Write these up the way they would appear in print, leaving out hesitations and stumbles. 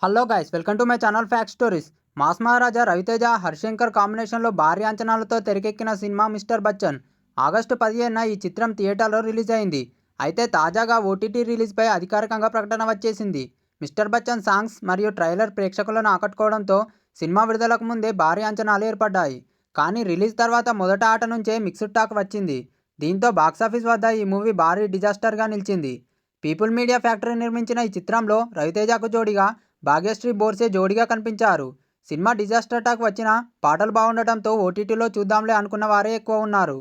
Hello guys, welcome to my channel fact stories. Mass Maharaja Raviteja Harishankar కాంబినేషన్లో భారీ అంచనాలతో తెరకెక్కిన సినిమా మిస్టర్ బచ్చన్. ఆగస్టు 15న ఈ చిత్రం థియేటర్లో రిలీజ్ అయింది. అయితే తాజాగా ఓటీటీ రిలీజ్పై అధికారికంగా ప్రకటన వచ్చేసింది. మిస్టర్ బచ్చన్ సాంగ్స్ మరియు ట్రైలర్ ప్రేక్షకులను ఆకట్టుకోవడంతో సినిమా విడుదలకు ముందే భారీ అంచనాలు ఏర్పడ్డాయి. కానీ రిలీజ్ తర్వాత మొదటి ఆట నుంచే మిక్స్డ్ టాక్ వచ్చింది. దీంతో బాక్సాఫీస్ వద్ద ఈ మూవీ భారీ డిజాస్టర్గా నిలిచింది. పీపుల్ మీడియా ఫ్యాక్టరీ నిర్మించిన ఈ చిత్రంలో రవితేజకు జోడిగా భాగ్యశ్రీ బోర్సే జోడిగా కనిపించారు. సినిమా డిజాస్టర్ టాక్ వచ్చినా పాటలు బాగుండటంతో ఓటీటీలో చూద్దాంలే అనుకున్న వారే ఎక్కువ ఉన్నారు.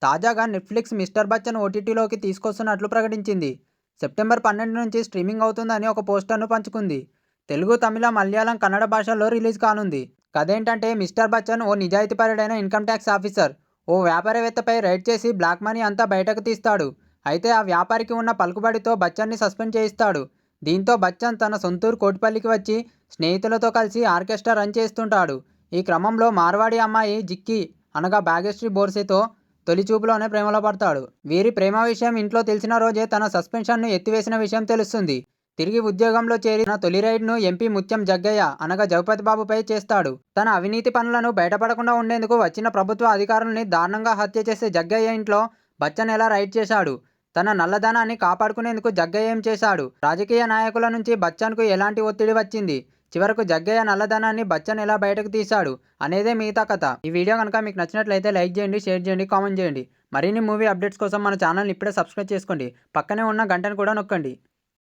తాజాగా నెట్ఫ్లిక్స్ మిస్టర్ బచ్చన్ ఓటీటీలోకి తీసుకొస్తున్నట్లు ప్రకటించింది. సెప్టెంబర్ 12 నుంచి స్ట్రీమింగ్ అవుతుందని ఒక పోస్టర్ను పంచుకుంది. తెలుగు, తమిళ, మలయాళం, కన్నడ భాషల్లో రిలీజ్ కానుంది. కథేంటంటే మిస్టర్ బచ్చన్ ఓ నిజాయితీపరుడైన ఇన్కమ్ ట్యాక్స్ ఆఫీసర్ ఓ వ్యాపారవేత్తపై రైడ్ చేసి బ్లాక్ మనీ అంతా బయటకు తీస్తాడు. అయితే ఆ వ్యాపారికి ఉన్న పలుకుబడితో బచ్చన్ని సస్పెండ్ చేయిస్తాడు. దీంతో బచ్చన్ తన సొంతూరు కోటిపల్లికి వచ్చి స్నేహితులతో కలిసి ఆర్కెస్ట్రా రన్ చేస్తుంటాడు. ఈ క్రమంలో మార్వాడి అమ్మాయి జిక్కి అనగా భాగ్యశ్రీ బోర్సేతో తొలి చూపులోనే ప్రేమలో పడతాడు. వీరి ప్రేమ విషయం ఇంట్లో తెలిసిన రోజే తన సస్పెన్షన్ను ఎత్తివేసిన విషయం తెలుస్తుంది. తిరిగి ఉద్యోగంలో చేరి తన తొలి రైడ్ను ఎంపీ ముత్యం జగ్గయ్య అనగా జగపతి బాబుపై చేస్తాడు. తన అవినీతి పనులను బయటపడకుండా ఉండేందుకు వచ్చిన ప్రభుత్వ అధికారుల్ని దారుణంగా హత్య చేసే జగ్గయ్య ఇంట్లో బచ్చన్ ఎలా రైడ్ చేశాడు, తన నల్లధనాన్ని కాపాడుకునేందుకు జగ్గయ్య ఏం చేశాడు, రాజకీయ నాయకుల నుంచి బచ్చన్కు ఎలాంటి ఒత్తిడి వచ్చింది, చివరకు జగ్గయ్య నల్లధనాన్ని బచ్చన్ ఎలా బయటకు తీశాడు అనేదే మిగతా కథ. ఈ వీడియో కనుక మీకు నచ్చినట్లయితే లైక్ చేయండి, షేర్ చేయండి, కామెంట్ చేయండి. మరిన్ని మూవీ అప్డేట్స్ కోసం మన ఛానల్ని ఇప్పుడే సబ్స్క్రైబ్ చేసుకోండి. పక్కనే ఉన్న గంటను కూడా నొక్కండి.